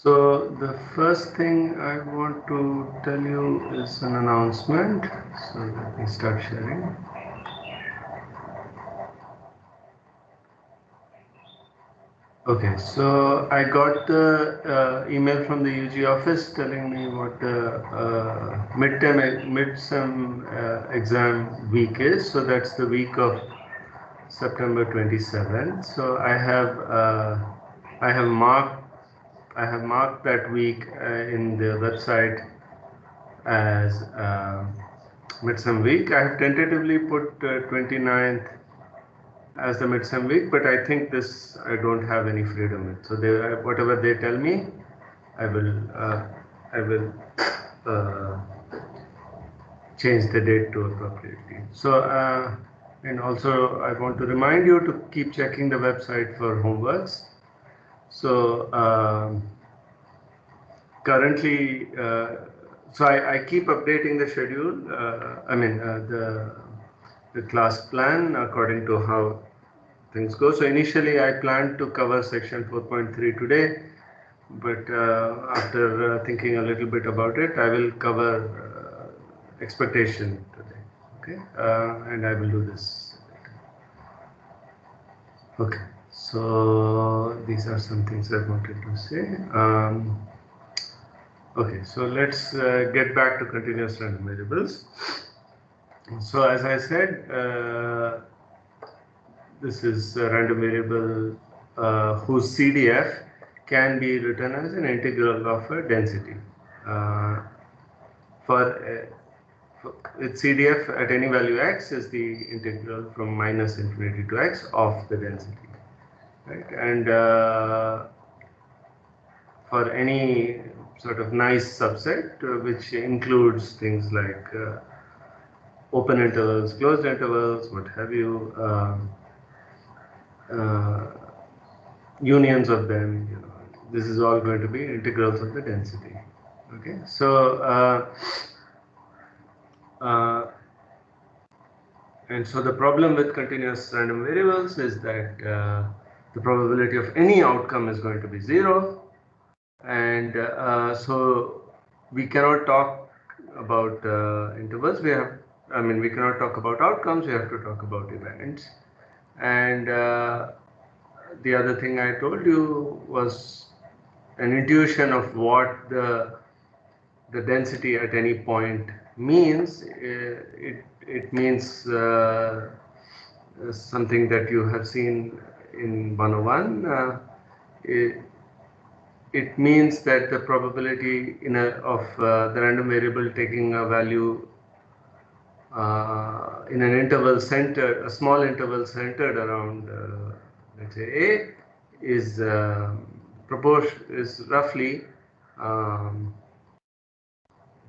So the first thing I want to tell you is an announcement. So let me start sharing. Okay, so I got the email from the UG office telling me what the midsem exam week is. So that's the week of September 27th. So I have marked that week in the website as midsem week. I have tentatively put 29th as the midsem week, but I think this I don't have any freedom with. So whatever they tell me, I will change the date to appropriately. So and also I want to remind you to keep checking the website for homeworks. So currently, so I keep updating the schedule. The class plan according to how things go. So initially I planned to cover section 4.3 today, but after thinking a little bit about it, I will cover expectation today. Okay, and I will do this later. Okay, so these are some things I wanted to say. Okay, so let's get back to continuous random variables. So as I said, this is a random variable whose CDF can be written as an integral of a density. Its CDF at any value x is the integral from minus infinity to x of the density, right? And for any sort of nice subset, which includes things like open intervals, closed intervals, what have you, unions of them, this is all going to be integrals of the density. Okay, so and so the problem with continuous random variables is that the probability of any outcome is going to be 0, and so we cannot talk about intervals. We cannot talk about outcomes. We have to talk about events. And the other thing I told you was an intuition of what the density at any point means. It means something that you have seen in 101. It means that the probability of the random variable taking a value in an interval centered, a small interval centered around, let's say A, is roughly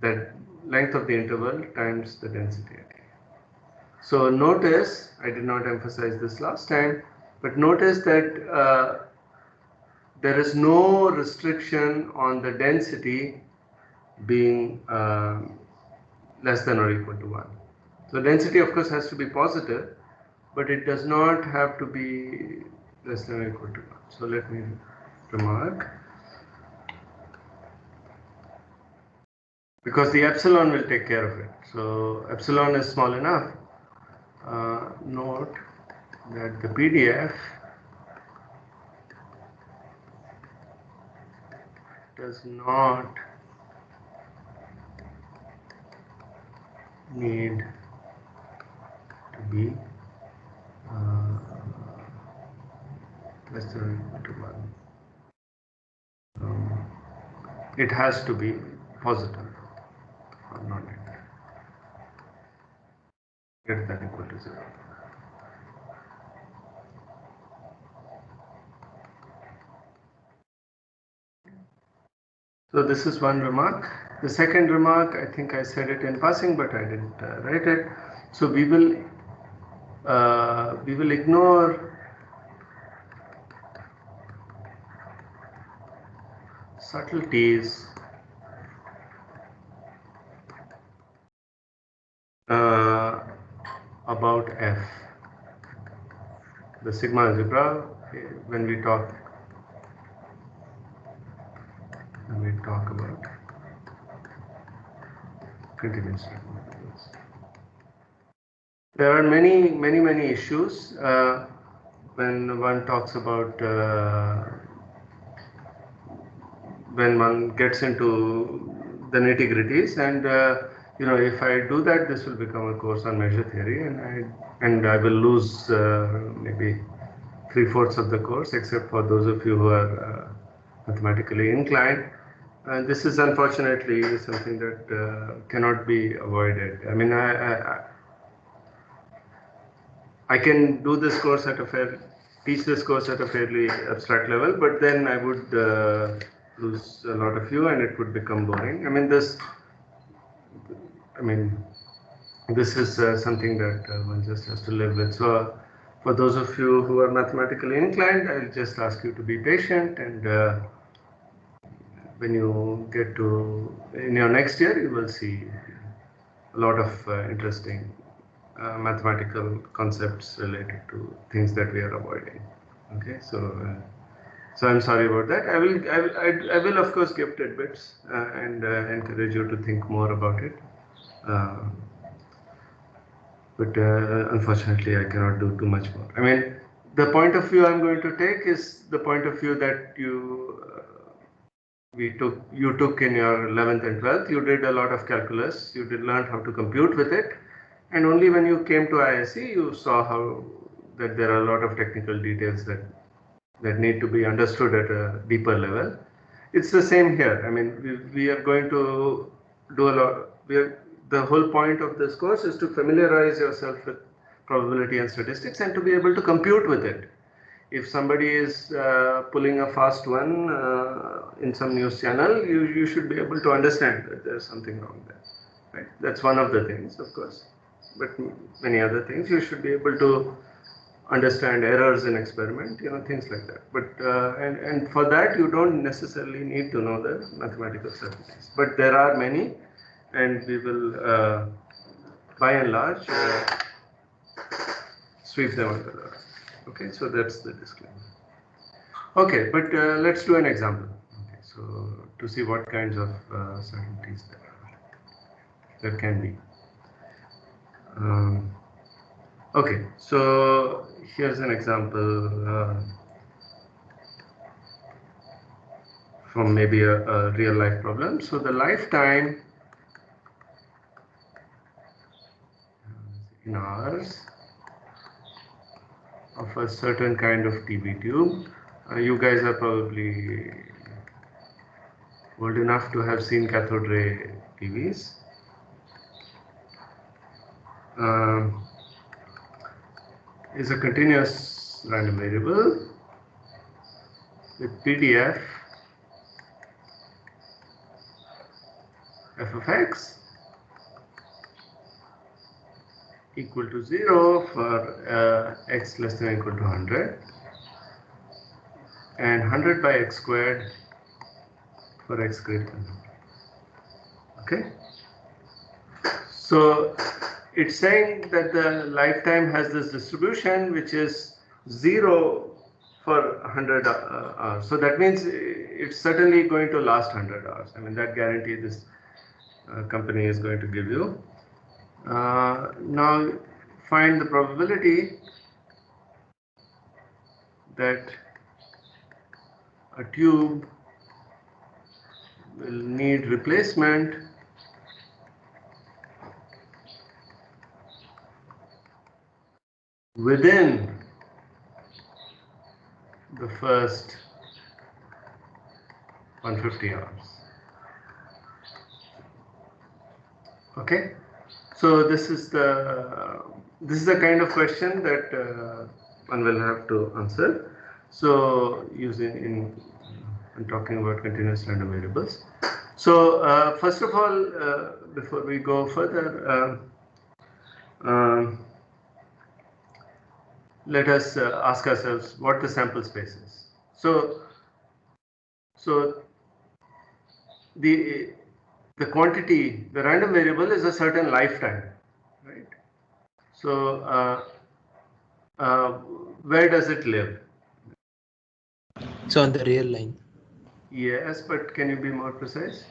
the length of the interval times the density at A. So notice, I did not emphasize this last time, but notice that there is no restriction on the density being less than or equal to 1. So density of course has to be positive, but it does not have to be less than or equal to 1. So let me remark, because the epsilon will take care of it. So epsilon is small enough. Note that the PDF does not need to be less than or equal to 1. It has to be positive or not greater than equal to 0. So this is one remark. The second remark, I think I said it in passing, but I didn't write it. So we will ignore subtleties about F, the sigma algebra, when we talk when we talk about continuous random variables. There are many issues when one talks about when one gets into the nitty-gritties, and you know, if I do that, this will become a course on measure theory, and I will lose maybe 3/4 of the course, except for those of you who are mathematically inclined. And this is unfortunately something that cannot be avoided. I mean, I can do this course at teach this course at a fairly abstract level, but then I would lose a lot of you, and it would become boring. I mean, this is something that one just has to live with. So, for those of you who are mathematically inclined, I'll just ask you to be patient, and when you get to in your next year, you will see a lot of interesting mathematical concepts related to things that we are avoiding. Okay, so I'm sorry about that. I will of course give tidbits and encourage you to think more about it. But unfortunately, I cannot do too much more. I mean, the point of view I'm going to take is the point of view that you took in your 11th and 12th. You did a lot of calculus. You did learn how to compute with it, and only when you came to ISE, you saw how that there are a lot of technical details that need to be understood at a deeper level. It's the same here. I mean, we are going to do a lot. The whole point of this course is to familiarize yourself with probability and statistics and to be able to compute with it. If somebody is pulling a fast one in some news channel, you should be able to understand that there's something wrong there. Right? That's one of the things, of course. But many other things, you should be able to understand errors in experiment, you know, things like that. But and for that, you don't necessarily need to know the mathematical certainties. But there are many, and we will, by and large, sweep them under the rug. Okay, so that's the disclaimer. Okay, but let's do an example. Okay, so to see what kinds of certainties there can be. Okay, so here's an example from maybe a real life problem. So the lifetime in hours of a certain kind of TB tube. You guys are probably old enough to have seen cathode ray TVs. Is a continuous random variable with PDF f of x equal to 0 for x less than or equal to 100 and 100 by x squared for x greater than 100. Okay, so it's saying that the lifetime has this distribution which is 0 for 100 hours. So that means it's certainly going to last 100 hours. I mean, that guarantee this company is going to give you. Now find the probability that a tube will need replacement within the first 150 hours. Okay, so this is the kind of question that one will have to answer. So using I'm talking about continuous random variables. So first of all, before we go further, let us ask ourselves what the sample space is. So the quantity, the random variable is a certain lifetime, right? So where does it live? So on the real line. Yes, but can you be more precise?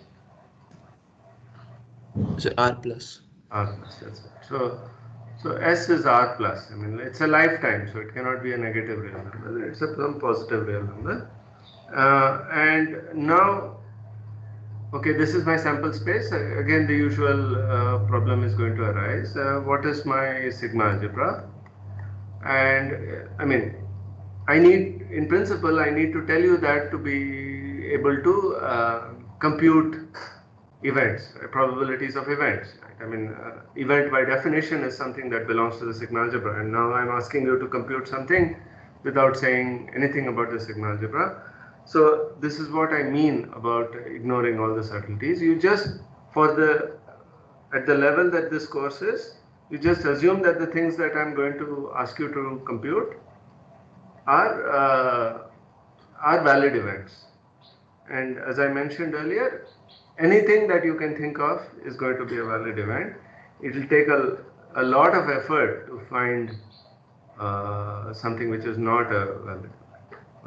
So R plus. R plus, that's it. So S is R plus. I mean, it's a lifetime, so it cannot be a negative real number. It's a some positive real number. And now, okay, this is my sample space. Again, the usual problem is going to arise. What is my sigma algebra? And I mean, in principle, I need to tell you that to be able to compute events, probabilities of events. Right? I mean, event by definition is something that belongs to the sigma algebra. And now I'm asking you to compute something without saying anything about the sigma algebra. So this is what I mean about ignoring all the subtleties. You just, at the level that this course is, you just assume that the things that I'm going to ask you to compute are valid events. And as I mentioned earlier, anything that you can think of is going to be a valid event. It will take a lot of effort to find something which is not a valid event.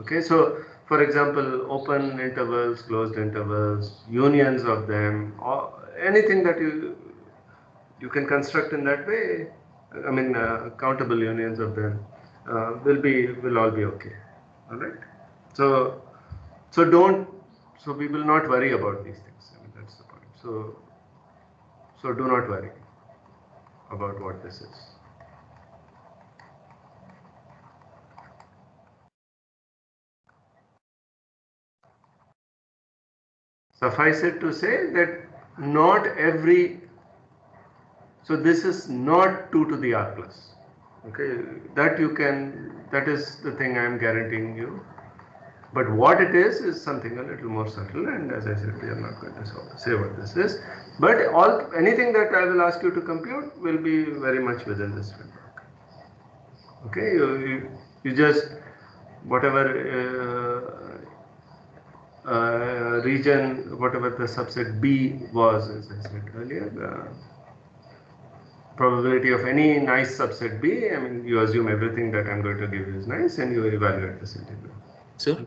Okay, so for example, open intervals, closed intervals, unions of them, or anything that you can construct in that way. I mean, countable unions of them will all be okay. All right. So so we will not worry about these things. I mean, that's the point. So do not worry about what this is. Suffice it to say that not every, so this is not 2 to the r plus. Okay, that is the thing I am guaranteeing you. But what it is something a little more subtle, and as I said, we are not going to say what this is. But anything that I will ask you to compute will be very much within this framework. Okay, you just whatever region, whatever the subset B was, as I said earlier, the probability of any nice subset B. I mean, you assume everything that I'm going to give you is nice, and you evaluate this integral. So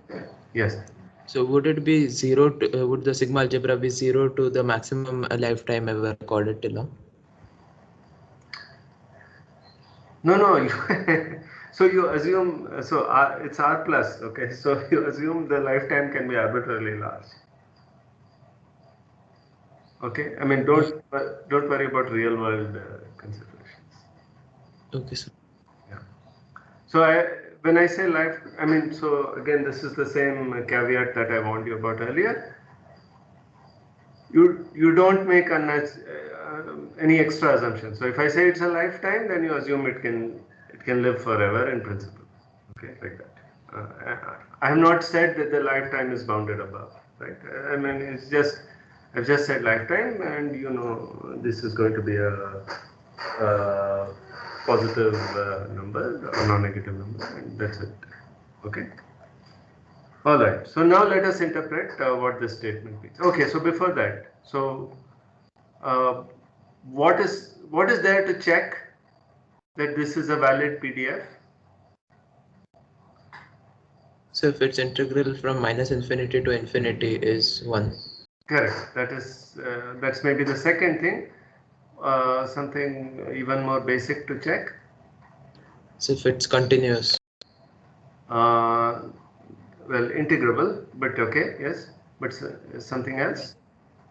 yes. So would it be zero? Would the sigma algebra be 0 to the maximum lifetime ever recorded till now? No. So you assume, it's R plus, okay? So you assume the lifetime can be arbitrarily large. Okay, I mean, don't worry about real world considerations. Okay, sir. Yeah. So when I say life, I mean, so again, this is the same caveat that I warned you about earlier. You don't make any extra assumptions. So if I say it's a lifetime, then you assume it can live forever in principle. Okay, like that. I have not said that the lifetime is bounded above, right? I mean, it's just I've just said lifetime, and this is going to be a positive number, a non-negative number, and that's it. Okay. All right. So now let us interpret what this statement means. Okay. So before that, what is there to check that this is a valid PDF? So if its integral from minus infinity to infinity is 1. Correct. That's maybe the second thing. Something even more basic to check. So if it's continuous. Well, integrable, but okay, yes. But something else?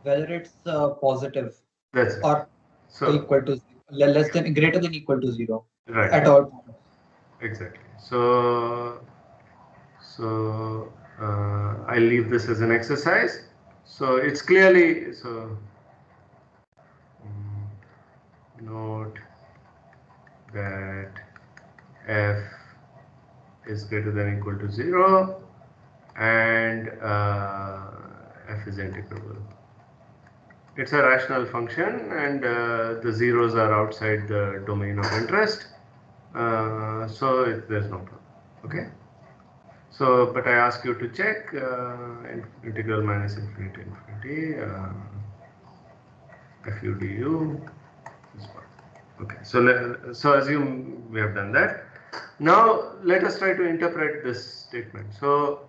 Whether it's positive That's it. or equal to less than greater than equal to 0 right at all times. Exactly. So I'll leave this as an exercise. So it's clearly note that f is greater than equal to 0 and f is integrable. It's a rational function, and the zeros are outside the domain of interest, so there's no problem. Okay. So, but I ask you to check integral minus infinity infinity fu du is 1. Okay, so assume we have done that. Now let us try to interpret this statement. So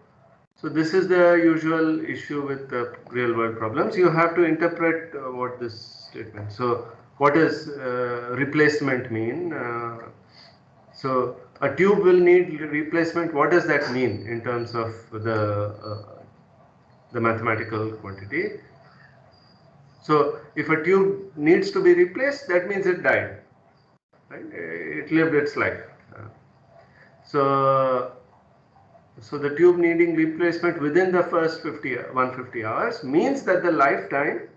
So this is the usual issue with the real world problems. You have to interpret what this statement. So what does replacement mean? So a tube will need replacement. What does that mean in terms of the mathematical quantity? So if a tube needs to be replaced, that means it died, right? It lived its life. So the tube needing replacement within the first 150 hours means that the lifetime,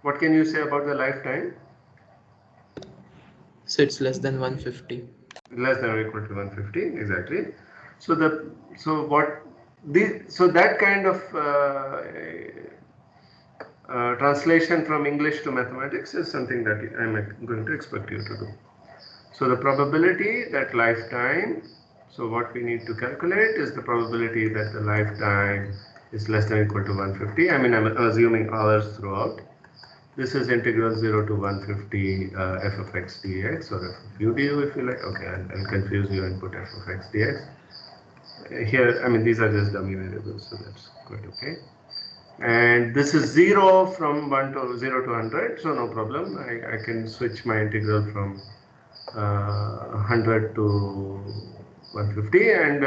what can you say about the lifetime? So it's less than 150. Less than or equal to 150, exactly. So that kind of translation from English to mathematics is something that I'm going to expect you to do. So the probability that lifetime, so what we need to calculate is the probability that the lifetime is less than or equal to 150. I mean, I'm assuming hours throughout. This is integral 0 to 150 f of x dx, or f of u du if you like. Okay, I'll confuse you and put f of x dx. Here, I mean, these are just dummy variables, so that's quite okay. And this is 0 from 0 to 100, so no problem. I can switch my integral from 100 to 150, and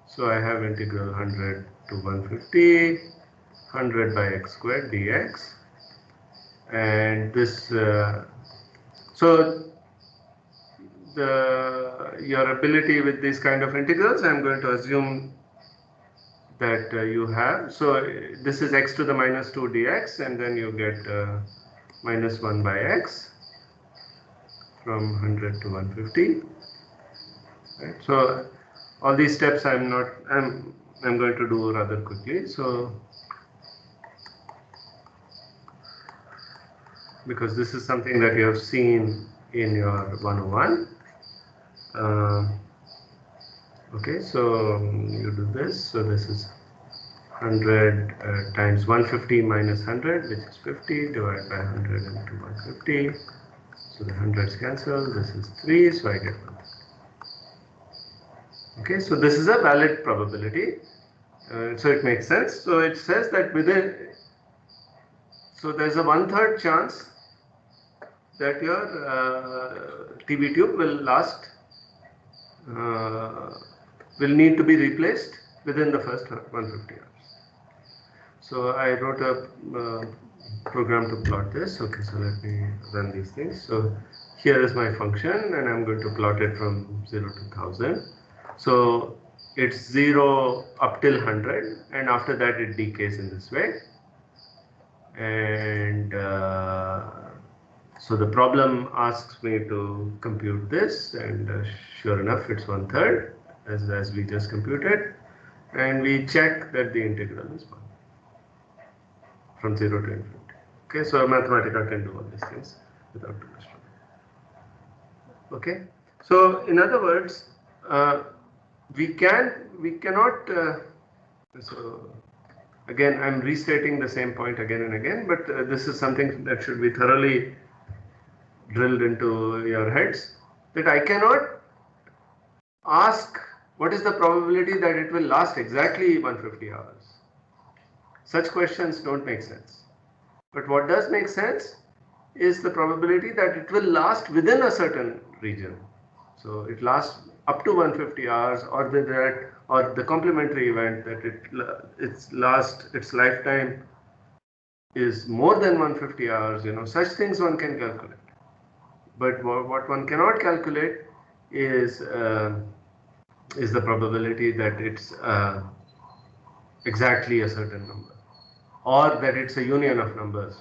so I have integral 100 to 150, 100 by x squared dx. And this, so your ability with these kind of integrals, I'm going to assume that you have. So this is x to the minus 2 dx, and then you get minus 1 by x from 100 to 150. Right? So all these steps I'm going to do rather quickly. So because this is something that you have seen in your 101. Okay, so you do this. So this is 100 times 150 minus 100, which is 50, divided by 100 into 150. So the hundreds cancel. This is 3, so I get 1. Okay, so this is a valid probability. So it makes sense. So it says that so there's a 1/3 chance that your TB tube will need to be replaced within the first 150 hours. So I wrote a program to plot this. Okay, so let me run these things. So here is my function, and I'm going to plot it from 0 to 1000. So it's 0 up till 100, and after that it decays in this way. And so the problem asks me to compute this, and sure enough, it's 1/3 as we just computed, and we check that the integral is 1 from 0 to infinity. Okay, so Mathematica can do all these things without too much trouble. Okay, so in other words, we cannot. So again, I'm restating the same point again and again, but this is something that should be thoroughly drilled into your heads, that I cannot ask what is the probability that it will last exactly 150 hours. Such questions don't make sense. But what does make sense is the probability that it will last within a certain region. So it lasts up to 150 hours, or the complementary event that its lifetime is more than 150 hours. Such things one can calculate. But what one cannot calculate is the probability that it's exactly a certain number, or that it's a union of numbers.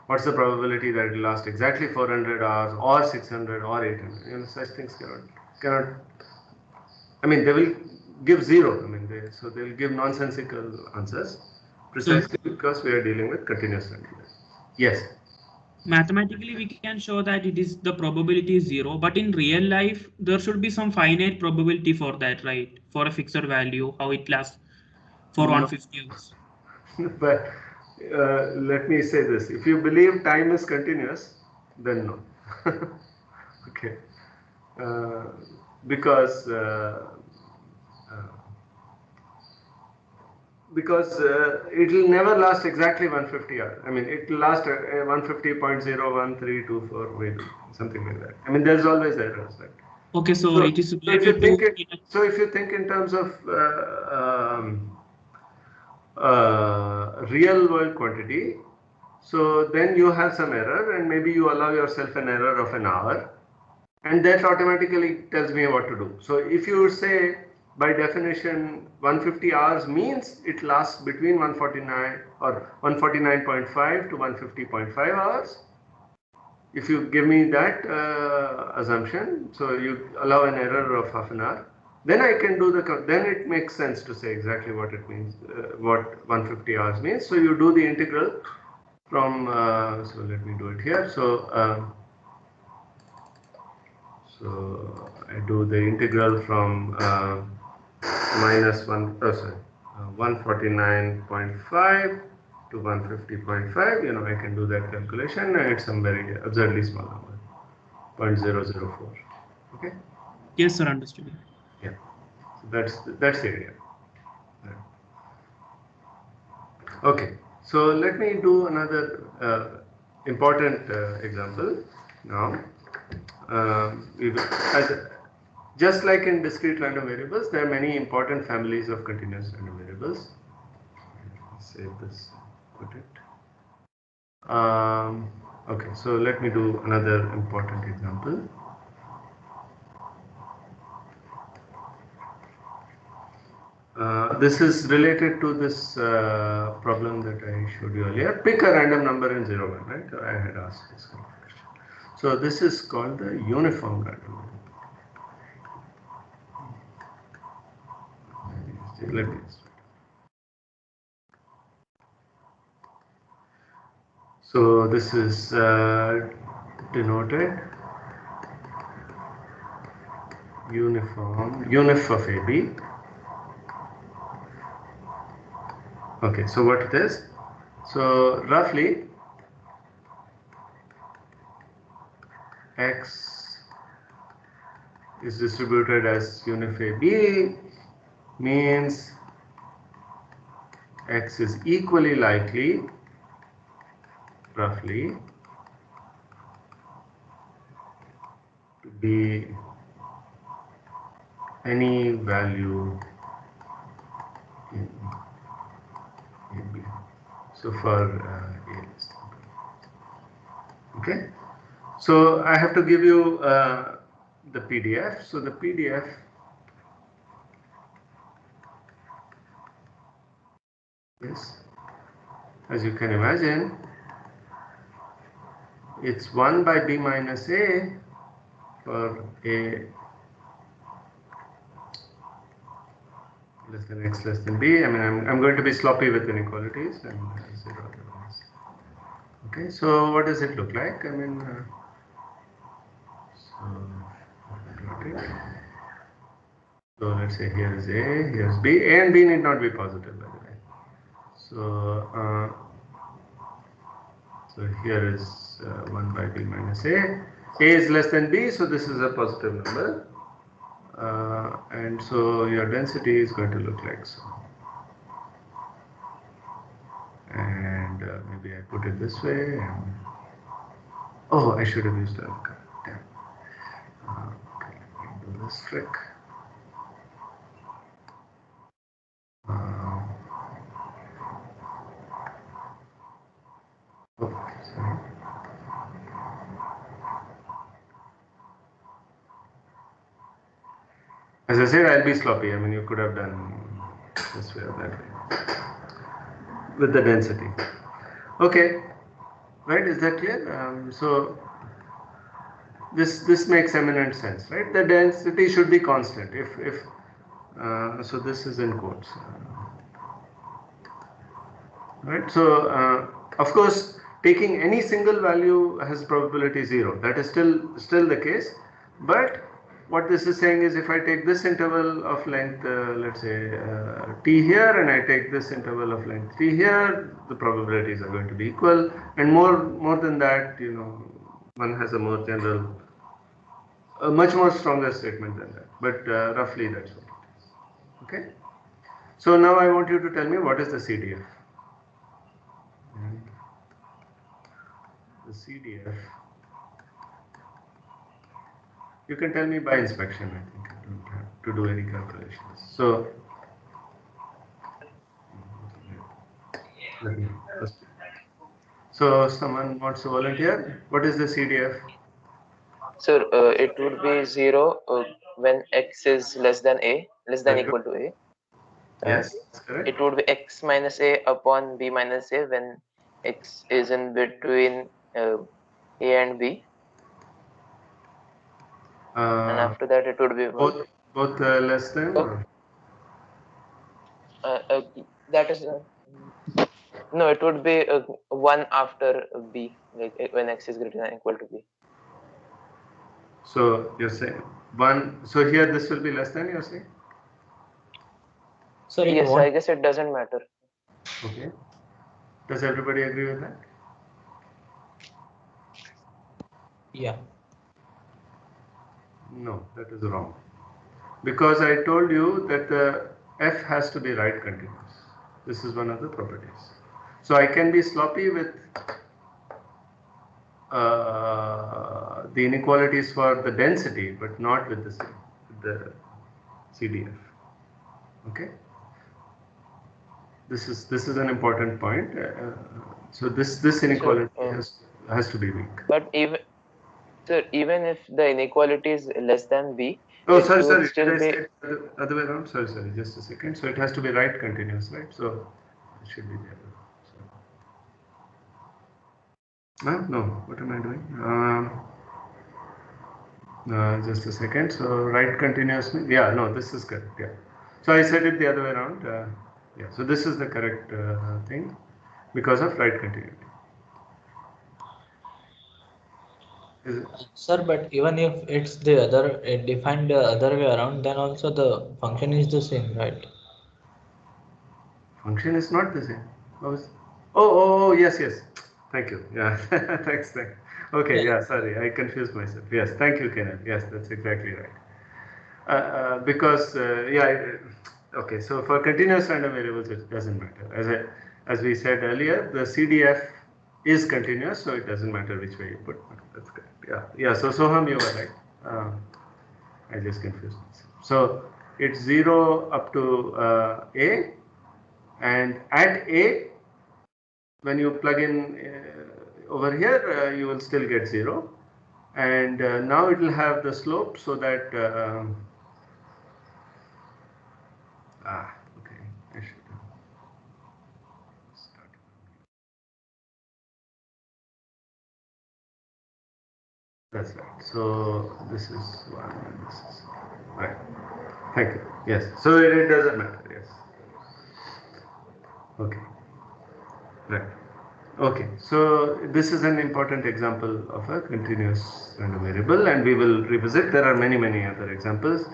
What's the probability that it will last exactly 400 hours, or 600, or 800? Such things cannot. I mean, they will give 0. I mean, they'll give nonsensical answers, precisely because we are dealing with continuous randomness. Yes. Mathematically, we can show that the probability is 0, but in real life, there should be some finite probability for that, right? For a fixed value, how it lasts for 150 hours. But let me say this: if you believe time is continuous, then no. Okay, because because it will never last exactly 150 hours. I mean, it will last 150.01324, something like that. I mean, there's always errors, right? Okay, so it is So if related you think to. if you think in terms of real world quantity, so then you have some error, and maybe you allow yourself an error of an hour, and that automatically tells me what to do. So if you say by definition 150 hours means it lasts between 149 or 149.5 to 150.5 hours. If you give me that assumption, so you allow an error of half an hour, then I can do then it makes sense to say exactly what it means, what 150 hours means. So you do the integral from, so let me do it here. So I do the integral from -1, 149.5 to 150.5. You know, I can do that calculation, and it's some very absurdly small number, 0.004. Okay. Yes, sir. Understood. Yeah. So that's the idea. Okay. So let me do another important example now. Just like in discrete random variables, there are many important families of continuous random variables. Save this, put it. Okay, so let me do another important example. This is related to this problem that I showed you earlier. Pick a random number in 0, 1, right? I had asked this kind of question. So this is called the uniform random number. Let me start. So this is denoted uniform unif of AB. Okay, so what it is? So roughly X is distributed as unif AB means X is equally likely, roughly, to be any value in AB. So for A list. Okay. So I have to give you the PDF. So the PDF is, as you can imagine, it's 1 by B minus A for A less than X less than B. I mean, I'm going to be sloppy with inequalities and 0 otherwise. Okay, so what does it look like? I mean, so let's say here is A, here's B. A and B need not be positive, by the way. So here is 1 by B minus A. A is less than B, so this is a positive number. And so your density is going to look like so. And maybe I put it this way. Oh, I should have used a damn. Okay, let me do this trick. Sorry. As I said, I'll be sloppy. I mean, you could have done this way or that way with the density. Okay, right? Is that clear? So this makes eminent sense, right? The density should be constant. So this is in quotes, right? So of course, taking any single value has probability 0. That is still the case, but what this is saying is if I take this interval of length, let's say t here, and I take this interval of length t here, the probabilities are going to be equal. And more than that, you know, one has a more general, a much more stronger statement than that. But roughly that's what it is. Okay. So now I want you to tell me what is the CDF. And the CDF, you can tell me by inspection, I think. I don't have to do any calculations. So, let me first. So someone wants to volunteer? What is the CDF? Sir, it would be 0 when x is less than a, less than Very good. equal to a. Yes, that's correct. It would be x minus a upon b minus a when x is in between a and b. And after that, it would be 1. both less than? Or? That is no, it would be 1 after b, like when x is greater than or equal to b. So you're saying 1. So here this will be less than, you're saying? Sir, Yes, I guess it doesn't matter. Okay. Does everybody agree with that? Yeah. No, that is wrong. Because I told you that the f has to be right continuous. This is one of the properties. So I can be sloppy with the inequalities for the density, but not with the CDF. Okay. This is an important point. So this inequality has to be weak. But even if the inequality is less than b, Oh, it sorry. would still Did I be say it the other way around? Sorry. Just a second. So it has to be right continuous, right? So it should be there. No. What am I doing? Just a second. So right continuous. Yeah. No. This is correct. Yeah. So I said it the other way around. Yeah. So this is the correct thing because of right continuity. Is it? Sir, but even if it's the other, it defined the other way around, then also the function is the same, right? Function is not the same. Oh, yes. Thank you. Yeah, thanks. Okay, yeah, sorry, I confused myself. Yes, thank you, Kenan. Yes, that's exactly right. Because, okay, so for continuous random variables, it doesn't matter. As we said earlier, the CDF is continuous, so it doesn't matter which way you put. That's correct. Yeah. So Soham, you were right. I just confused myself. So it's 0 up to A. And at A, when you plug in over here, you will still get 0. And now it will have the slope so that, okay, I should start. That's right. So this is 1 and this is right. Thank you. Yes. So it doesn't matter. Yes. Okay. Right. Okay, so this is an important example of a continuous random variable, and we will revisit. There are many other examples,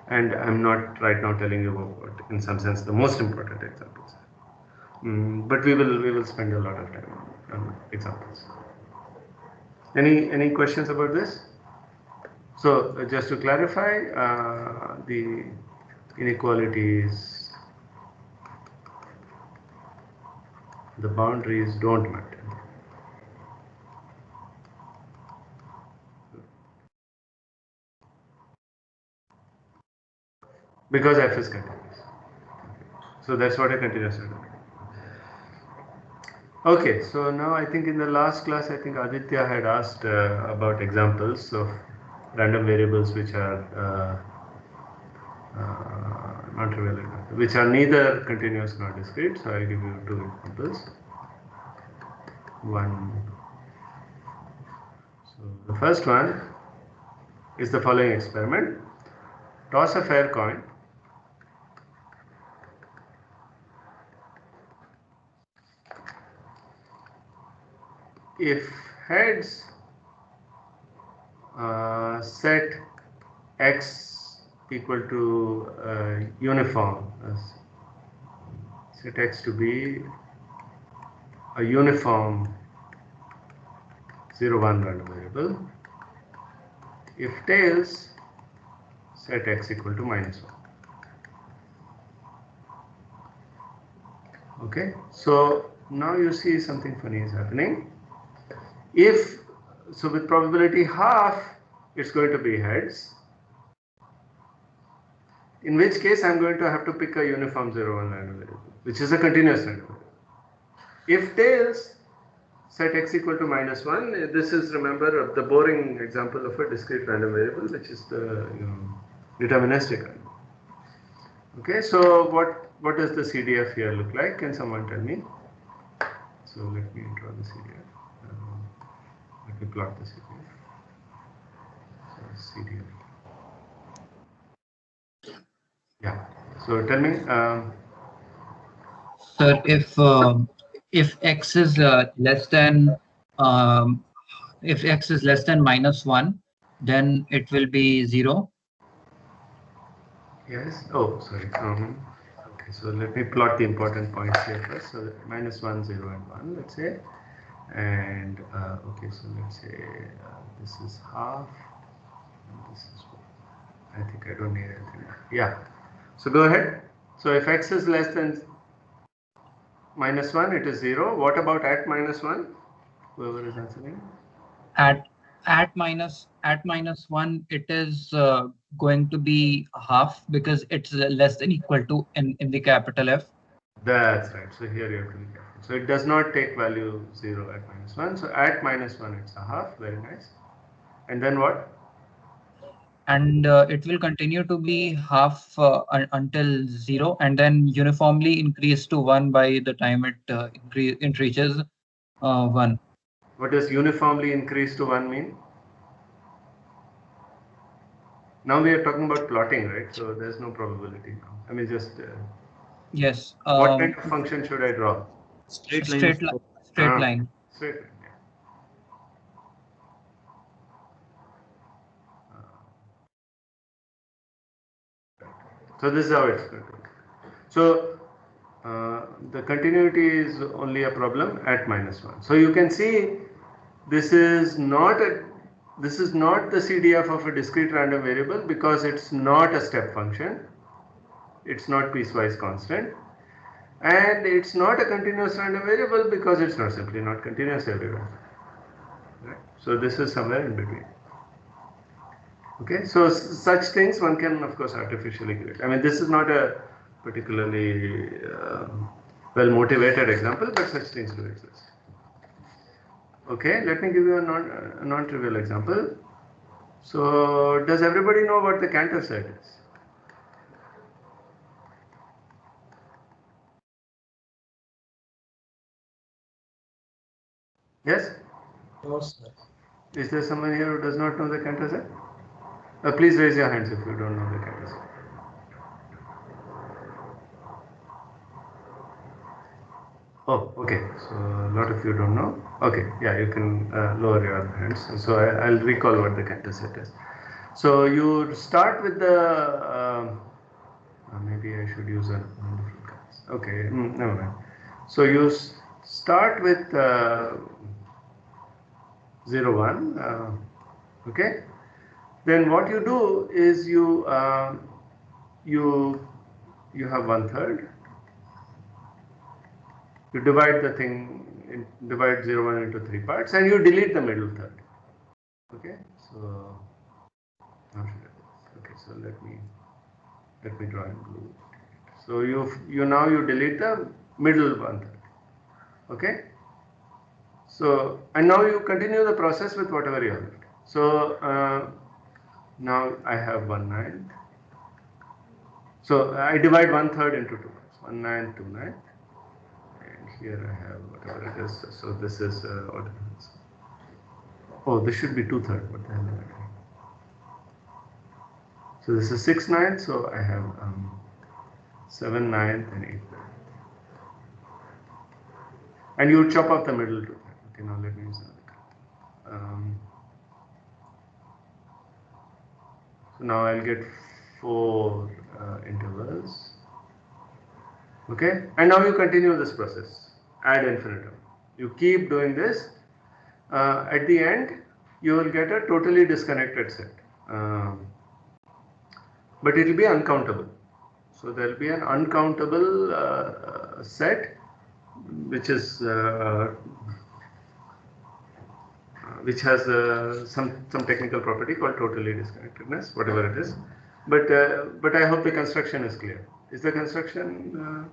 and I'm not right now telling you what, in some sense, the most important examples are. But we will spend a lot of time on examples. Any questions about this? So just to clarify, the inequalities, the boundaries don't matter. Because f is continuous. So that's what a continuous random variable. Okay, so now I think in the last class, I think Aditya had asked about examples of random variables which are non-trivial, which are neither continuous nor discrete. So I'll give you 2 examples. So the first one is the following experiment. Toss a fair coin. If heads, set x equal to uniform, set x to be a uniform 0, 1 random variable. If tails, set x equal to -1. Okay, so now you see something funny is happening. So with probability half, it's going to be heads. In which case, I'm going to have to pick a uniform 0, 1 random variable, which is a continuous random variable. If tails, set x equal to -1. This is, remember, the boring example of a discrete random variable, which is the deterministic random. Okay, so what does the CDF here look like? Can someone tell me? So let me draw the CDF. Let me plot the CDF. So CDF. Yeah. So tell me. Sir, if x is less than if x is less than -1, then it will be 0. Yes. Oh, sorry. Okay. So let me plot the important points here first. So -1, 0, and 1. Let's say. And okay, so let's say this is half, and this is 1. I think I don't need anything. Yeah. So go ahead. So if x is less than -1, it is 0. What about at -1? Whoever is answering. At -1, it is going to be half because it's less than equal to in the capital F. That's right. So here you have to be careful. So it does not take value 0 at -1. So at -1, it's a half. Very nice. And then what? And it will continue to be half until 0, and then uniformly increase to 1 by the time it reaches 1. What does uniformly increase to 1 mean? Now we are talking about plotting, right? So there's no probability now. I mean, just Yes. what kind of function should I draw? Straight line. Straight line. Straight line. Straight line. Yeah. So this is how it's going to be. So the continuity is only a problem at -1. So you can see this is not the CDF of a discrete random variable because it's not a step function. It's not piecewise constant. And it's not a continuous random variable because it's not simply not continuous everywhere. Right? So this is somewhere in between. Okay, so such things one can of course artificially create. I mean, this is not a particularly well motivated example, but such things do exist. Okay, let me give you a non-trivial example. So does everybody know what the Cantor set is? Yes? No, sir. Is there someone here who does not know the Cantor set? Please raise your hands if you don't know the Cantor set. Oh, okay. So a lot of you don't know. Okay, yeah, you can lower your hands. So I'll recall what the Cantor set is. So you start with the maybe I should use a different class. Okay, never mind. So you start with 0, 1. Okay. Then what you do is you have 1/3. You divide the thing, divide 0, 1 into 3 parts, and you delete the middle third. Okay, so so let me draw in blue. So you delete the middle 1/3. Okay. So and now you continue the process with whatever you have left. So now I have 1/9. So I divide 1/3 into 2 parts. 1/9, 2/9. Here I have whatever it is. So this is what is. Oh, this should be 2/3. What the hell am I doing? So this is 6/9. So I have 7/9 and 8/9. And you chop off the middle to that. Okay, now let me use another. So now I'll get 4 intervals. Okay, and now you continue this process ad infinitum. You keep doing this. At the end, you will get a totally disconnected set, but it will be uncountable. So there will be an uncountable set which is which has some technical property called totally disconnectedness, whatever it is. But I hope the construction is clear. Is the construction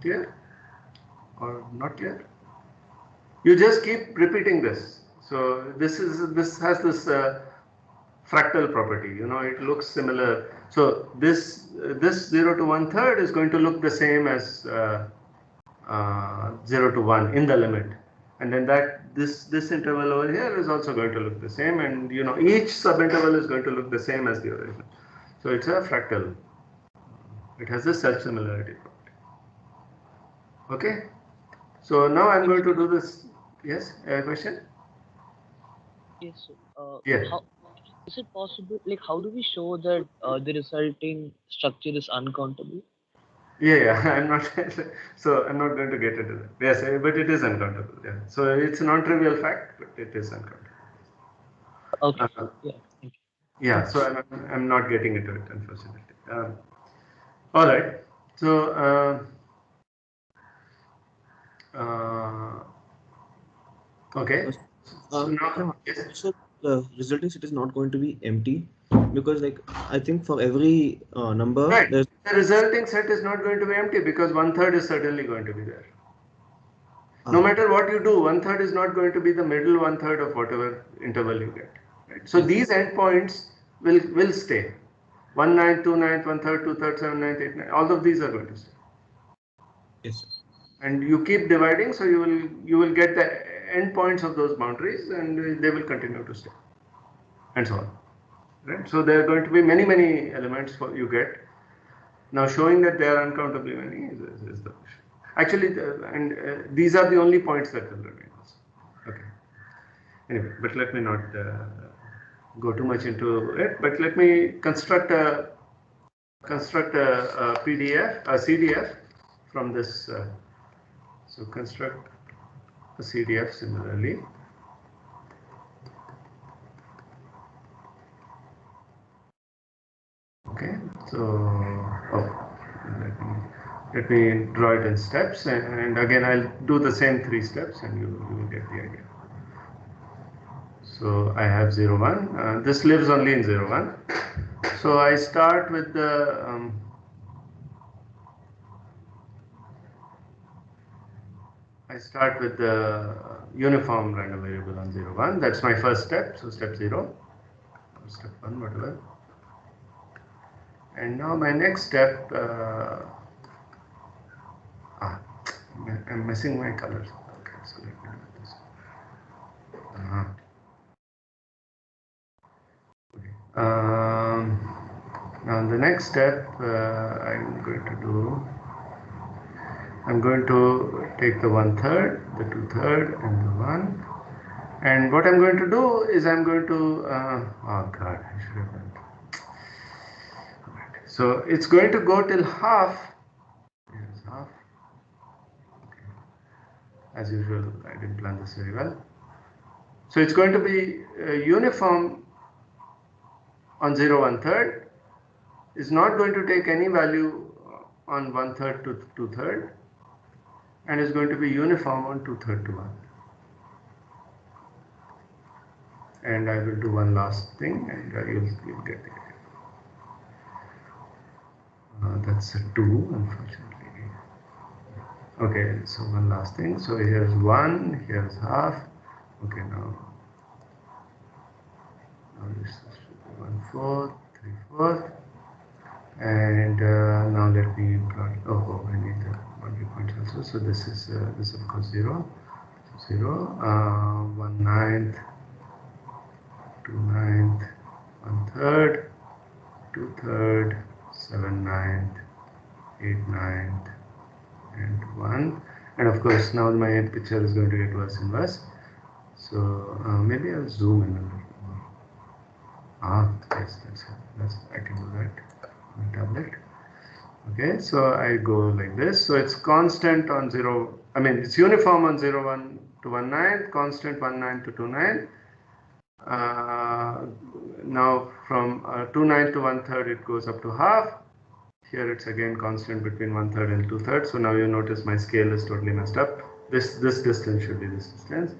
clear or not clear? You just keep repeating this. So this has this fractal property. You know, it looks similar. So this 0 to 1/3 is going to look the same as 0 to 1 in the limit, and then this interval over here is also going to look the same, and you know each subinterval is going to look the same as the original. So it's a fractal. It has a self-similarity property. Okay. So now I'm going to do this. Yes, a question? Yes, sir. Yeah. How is it possible? Like, how do we show that the resulting structure is uncountable? Yeah, I'm not. So I'm not going to get into that. Yes, but it is uncountable. Yeah. So it's a non-trivial fact, but it is uncountable. Okay. Yeah. Thank you. Yeah. So I'm not getting into it, unfortunately. All right. So. Okay. So now, yes. So the resulting set is not going to be empty because, like, I think for every number, Right. there's The resulting set is not going to be empty because 1/3 is certainly going to be there. No matter what you do, 1/3 is not going to be the middle 1/3 of whatever interval you get. Right? So these endpoints will stay. 1/9, 2/9, 1/3, 2/3, 7/9, 8/9. All of these are going to stay. yes, sir. And you keep dividing, so you will get the endpoints of those boundaries, and they will continue to stay, and so on. Right? So there are going to be many elements for you get. Now showing that they are uncountably many is the question. Actually, these are the only points that will remain. Okay. Anyway, but let me not go too much into it. But let me construct a PDF, a CDF from this. So construct a CDF similarly. Okay. So let me draw it in steps, and again I'll do the same 3 steps, and you will get the idea. So I have 0, 1. This lives only in 0, 1. So I start with the uniform random variable on 0, 1. That's my first step. So step 0, or step 1, whatever. And now my next step. I'm missing my colors. Okay, so let me do this. Now the next step I'm going to take the 1/3, the 2/3, and the 1. And what I'm going to do is I'm going to oh god, I should have done it. So it's going to go till half. Here's half. Okay. As usual, I didn't plan this very well. So it's going to be uniform on 0, 1/3. Is not going to take any value on 1/3 to 2/3, and is going to be uniform on 2/3 to 1. And I will do one last thing, and you'll get it. That's a 2, unfortunately. Okay, so one last thing. So here's 1, here's half. Okay, now this is 1/4, 3/4. And now let me plot. Oh, I need the boundary points also. So this is of course 0, 0, 1/9, 2/9, 1/3, 2/3, 7/9, 8/9, and 1. And of course now my picture is going to get worse and worse. So maybe I'll zoom in a little more. Yes, that's I can do that. Tablet. Okay, so I go like this. So it's constant on 0. I mean, it's uniform on 0, 1 to 1/9, constant 1/9 to 2/9. Now from 2/9 to 1/3 it goes up to half. Here it's again constant between 1/3 and 2/3. So now you notice my scale is totally messed up. This distance should be this distance,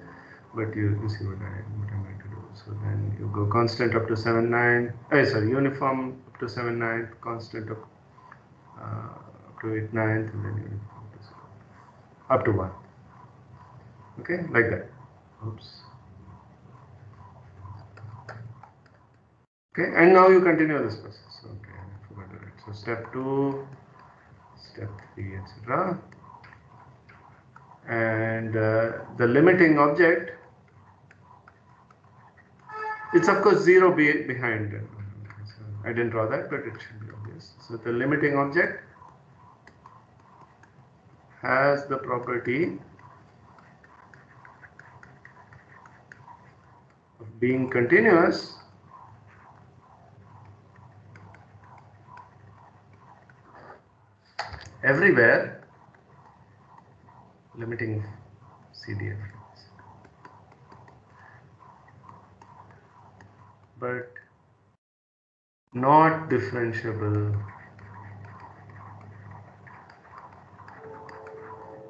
but you see what I'm going to do. So then you go constant up to 7/9. Sorry, uniform up to 7/9, constant up to 8/9, and then uniform up to 1. Okay, like that. Oops. Okay, and now you continue this process. Okay, I forgot to write. So step 2, step 3, etc. And the limiting object, it's of course 0 behind. So I didn't draw that, but it should be obvious. So the limiting object has the property of being continuous everywhere, limiting CDF, but not differentiable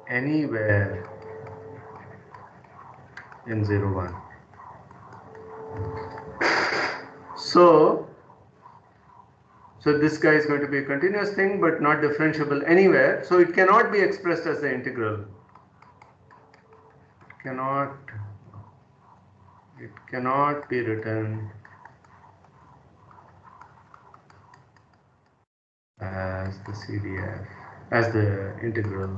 anywhere in 0, 1. So this guy is going to be a continuous thing, but not differentiable anywhere. So it cannot be expressed as the integral. It cannot be written as the CDF, as the integral.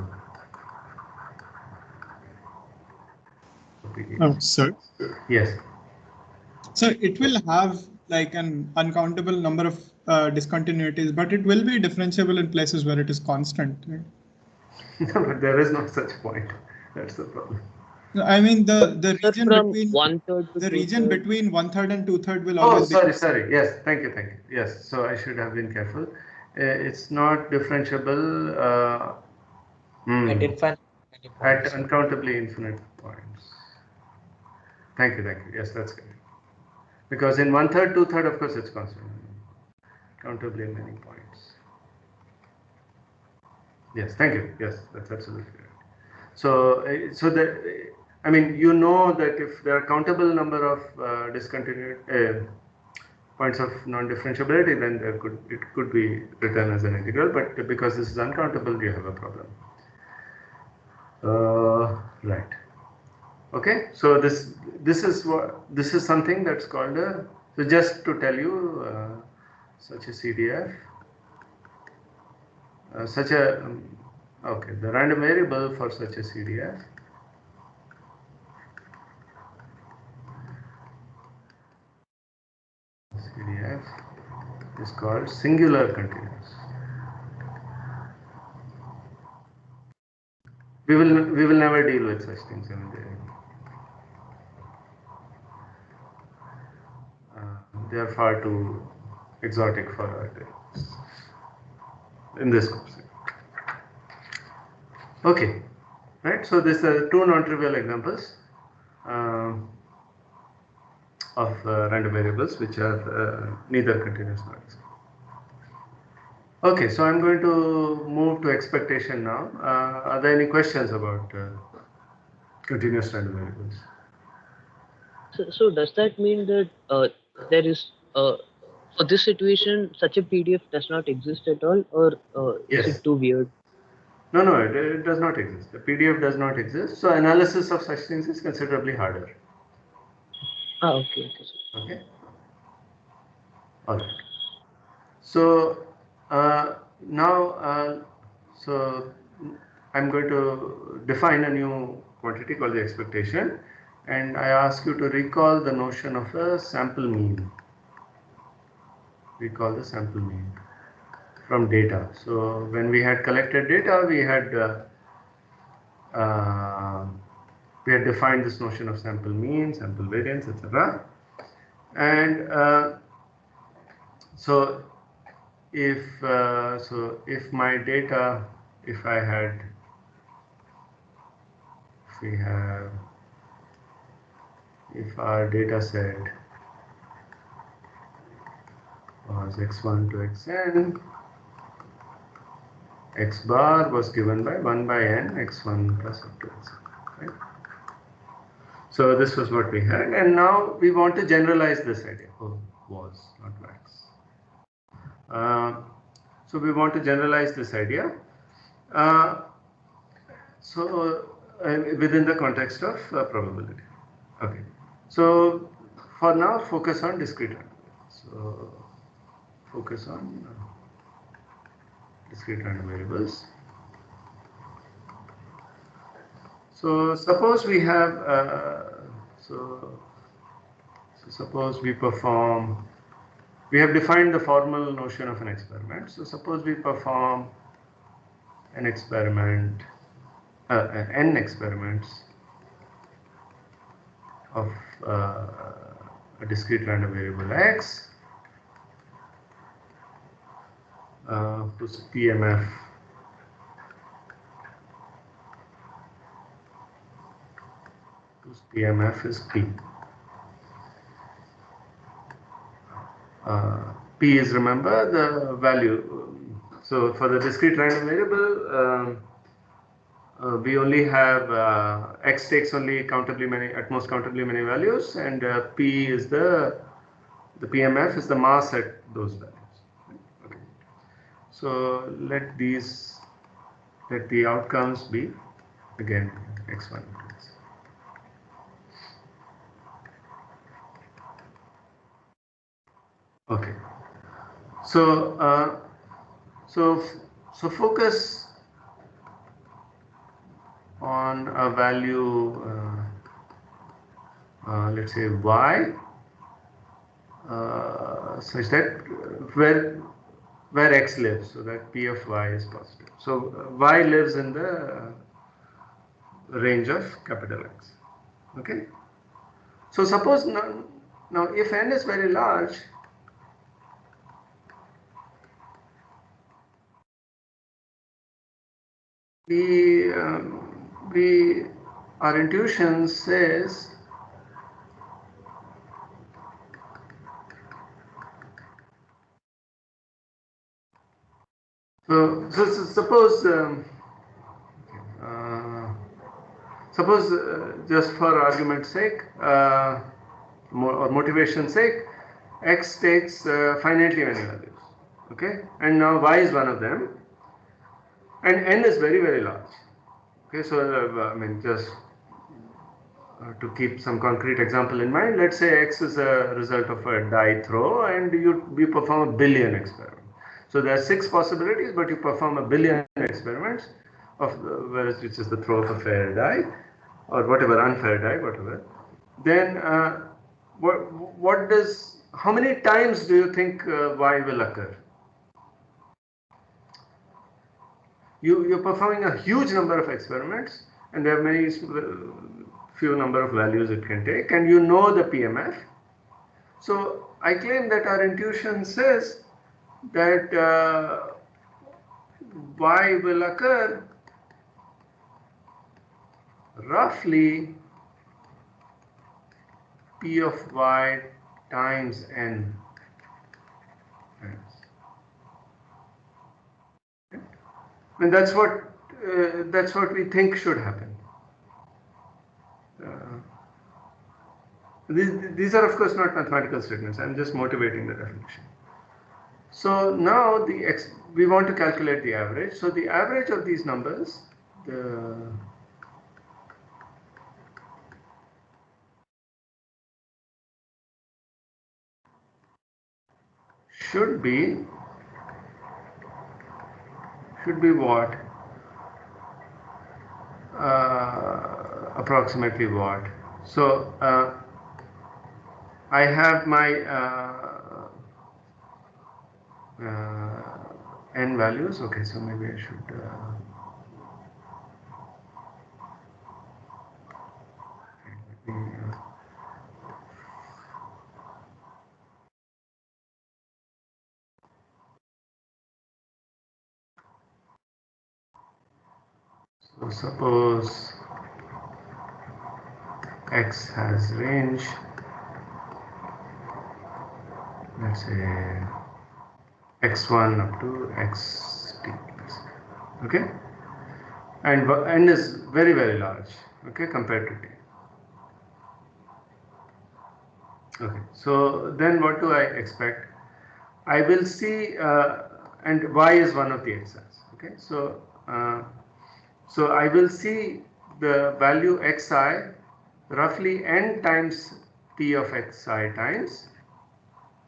Sir. Yes. So it will have like an uncountable number of discontinuities, but it will be differentiable in places where it is constant. Right? No, but there is no such point. That's the problem. I mean the region from between 1/3 to the region 2/3. between 1/3 and 2/3 will Oh, always be. sorry. Yes, thank you. Yes, so I should have been careful. It's not differentiable At infinite many at points. uncountably infinite points. Thank you. Yes, that's good. Because in 1/3, 2/3, of course, it's constant. Countably many points. Yes, thank you. Yes, that's absolutely right. So I mean, you know that if there are countable number of discontinued points of non-differentiability, then it could be written as an integral. But because this is uncountable, you have a problem. Right. Okay. So this is something that's called a. So just to tell you, such a CDF, okay, the random variable for such a CDF is called singular continuous. We will never deal with such things. I mean, they are far too exotic for our days in this course. Okay, right. So these are two non-trivial examples of random variables which are neither continuous nor discrete. Okay, so I'm going to move to expectation now. Are there any questions about continuous random variables? So does that mean that there is for this situation such a PDF does not exist at all, or Yes. is it too weird? No, it does not exist. The PDF does not exist. So analysis of such things is considerably harder. Okay. Okay. All right. So now, so I'm going to define a new quantity called the expectation, and I ask you to recall the notion of a sample mean. Recall the sample mean from data. So when we had collected data, we had defined this notion of sample mean, sample variance, etc. And so if my data, if our data set was x1 to xn, x bar was given by 1 by n x1 plus up to x. Right? So this was what we had, and now we want to generalize this idea. Oh, was, not wax. So we want to generalize this idea. Within the context of probability. Okay. So for now, focus on discrete random variables. So focus on discrete random variables. So suppose we have so suppose we perform. We have defined the formal notion of an experiment. So suppose we perform an experiment, n experiments of a discrete random variable x, whose PMF is P. P is, remember, the value. So for the discrete random variable, we only have x takes only at most countably many values, and P is the PMF is the mass at those values. Okay. So let the outcomes be again x1. Okay. So so focus on a value, let's say y, such that where x lives, so that P of y is positive. So y lives in the range of capital X. Okay. So suppose now if n is very large, our intuition says so suppose just for argument's sake or motivation's sake, x takes finitely many values, okay, and now y is one of them, and n is very, very large. Okay, so I mean, just to keep some concrete example in mind, let's say x is a result of a die throw, and we perform 1 billion experiments. So there are 6 possibilities, but you perform 1 billion experiments of which is the throw of a fair die, or whatever, unfair die, whatever. Then how many times do you think y will occur? You're performing a huge number of experiments, and there are many few number of values it can take, and you know the PMF. So I claim that our intuition says that y will occur roughly P of y times n. And that's what we think should happen. These are of course not mathematical statements. I'm just motivating the definition. So now we want to calculate the average. So the average of these numbers, should be what? Approximately what? So I have my n values. Okay, so maybe I should so suppose x has range, let's say x1 up to xt. Okay, and n is very, very large, okay, compared to t. Okay, so then what do I expect? I will see, and y is one of the x's. Okay, so I will see the value xi roughly n times t of xi times,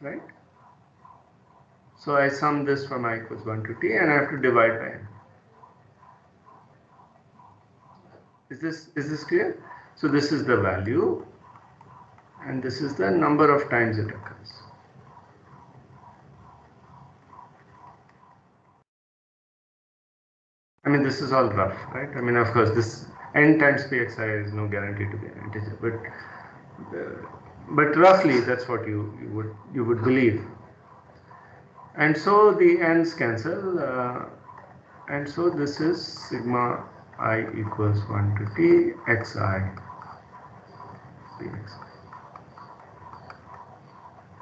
right? So I sum this from I equals 1 to t, and I have to divide by n. Is this clear? So this is the value, and this is the number of times it occurs. I mean, this is all rough, right? I mean, of course, this n times pxi is no guarantee to be an integer, but roughly that's what you would believe. And so the n's cancel, and so this is sigma I equals 1 to t xi pxi.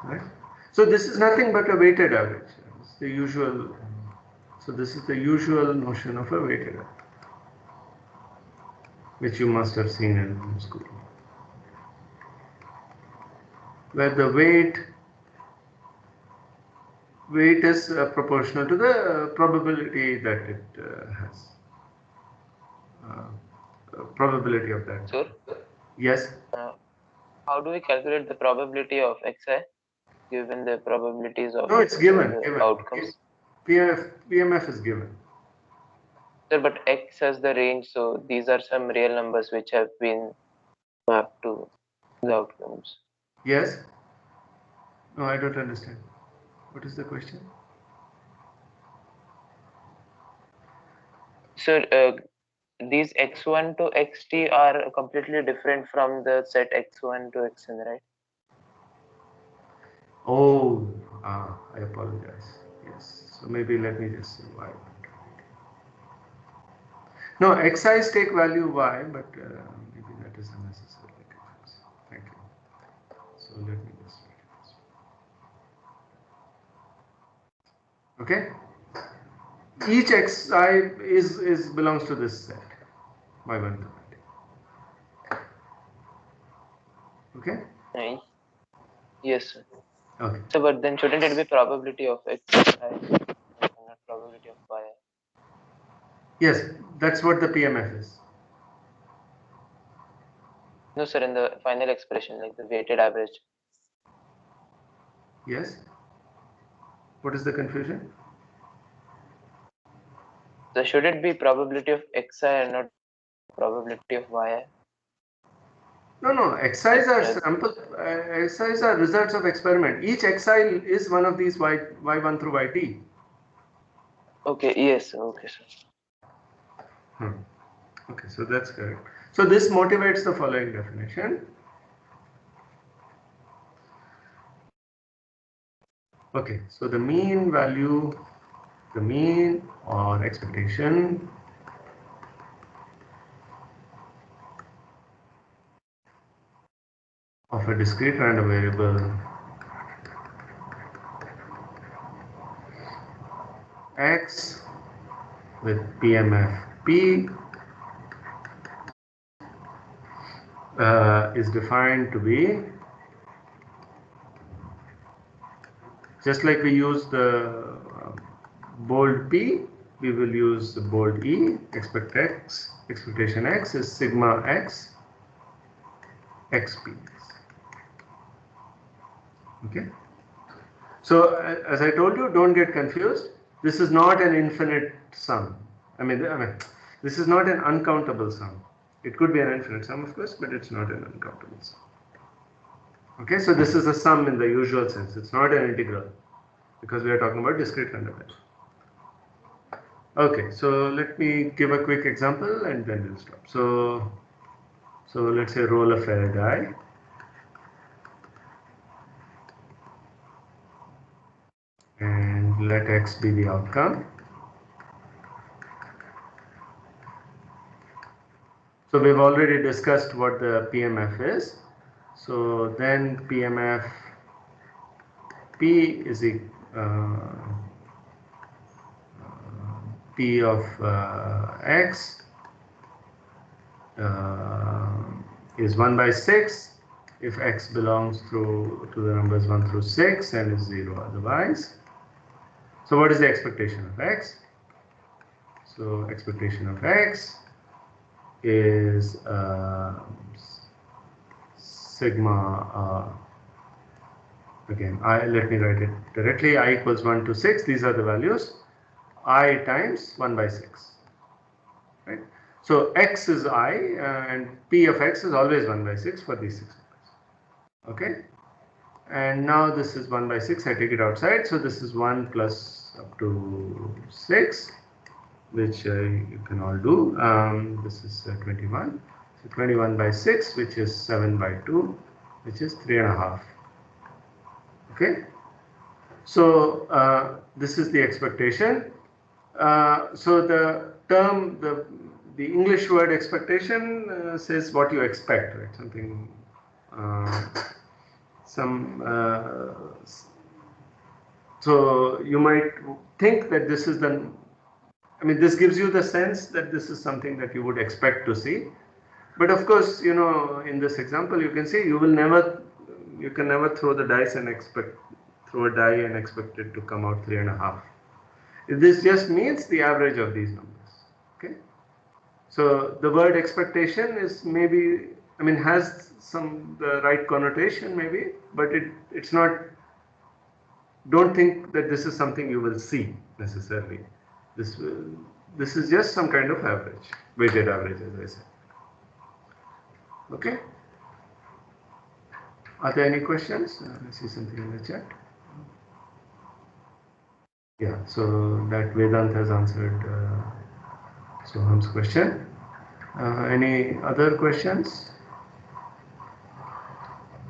Right? So this is nothing but a weighted average. It's the usual. So this is the usual notion of a weighted average, which you must have seen in school, where the weight is proportional to the probability that it has. Probability of that. Sure. Yes. How do we calculate the probability of xi given the probabilities of No, it's given. the outcomes? PMF is given. Sir, but x has the range, so these are some real numbers which have been mapped to the outcomes. Yes. No, I don't understand. What is the question? Sir, these x1 to xt are completely different from the set x1 to xn, right? Oh, I apologize. Yes. So maybe let me just say why. No, xi's take value y, but maybe that is unnecessary. Thank you. So let me just write it this way. Okay. Each xi is belongs to this set y1 to y2. Okay. Right. Yes, sir. Okay. So, but then shouldn't it be probability of xi and not probability of y? Yes, that's what the PMF is. No, sir, in the final expression, like the weighted average. Yes. What is the confusion? So, should it be probability of xi and not probability of yi? No. Xi's are sample. Xi's are results of experiment. Each xi is one of these y1 through yt. Okay. Yes. Okay, sir. Okay, so that's correct. So this motivates the following definition. Okay, so the mean value, the mean or expectation of a discrete random variable x with PMF P is defined to be, just like we use the bold P, we will use the bold E. Expectation x is sigma x xp. Okay. So as I told you, don't get confused. This is not an infinite sum. I mean, this is not an uncountable sum. It could be an infinite sum, of course, but it's not an uncountable sum. Okay, so this is a sum in the usual sense. It's not an integral because we are talking about discrete random variable. Okay, so let me give a quick example and then we'll stop. So let's say roll a fair die. And let x be the outcome. So we've already discussed what the PMF is. So then PMF P is P of x is 1 by 6 if x belongs to the numbers 1 through 6 and is 0 otherwise. So what is the expectation of x? So expectation of x is sigma, again, let me write it directly, I equals 1 to 6, these are the values, I times 1 by 6, right? So x is I and P of x is always 1 by 6 for these 6 numbers, okay? And now this is 1 by 6, I take it outside, so this is 1 plus up to 6, which you can all do. This is 21. So 21 by 6, which is 7 by 2, which is 3.5. Okay. So this is the expectation. So the term, the English word expectation says what you expect, right? Something, so you might think that this is the, I mean, this gives you the sense that this is something that you would expect to see. But of course, you know, in this example, you can see you can never throw the dice and throw a die and expect it to come out 3.5. This just means the average of these numbers. Okay. So the word expectation is maybe, I mean, has the right connotation maybe, but it's not. Don't think that this is something you will see necessarily. This is just some kind of average, weighted average, as I said. Okay. Are there any questions? I see something in the chat. Yeah, so that Vedant has answered Soham's question. Any other questions?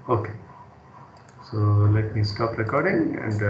Okay. So let me stop recording and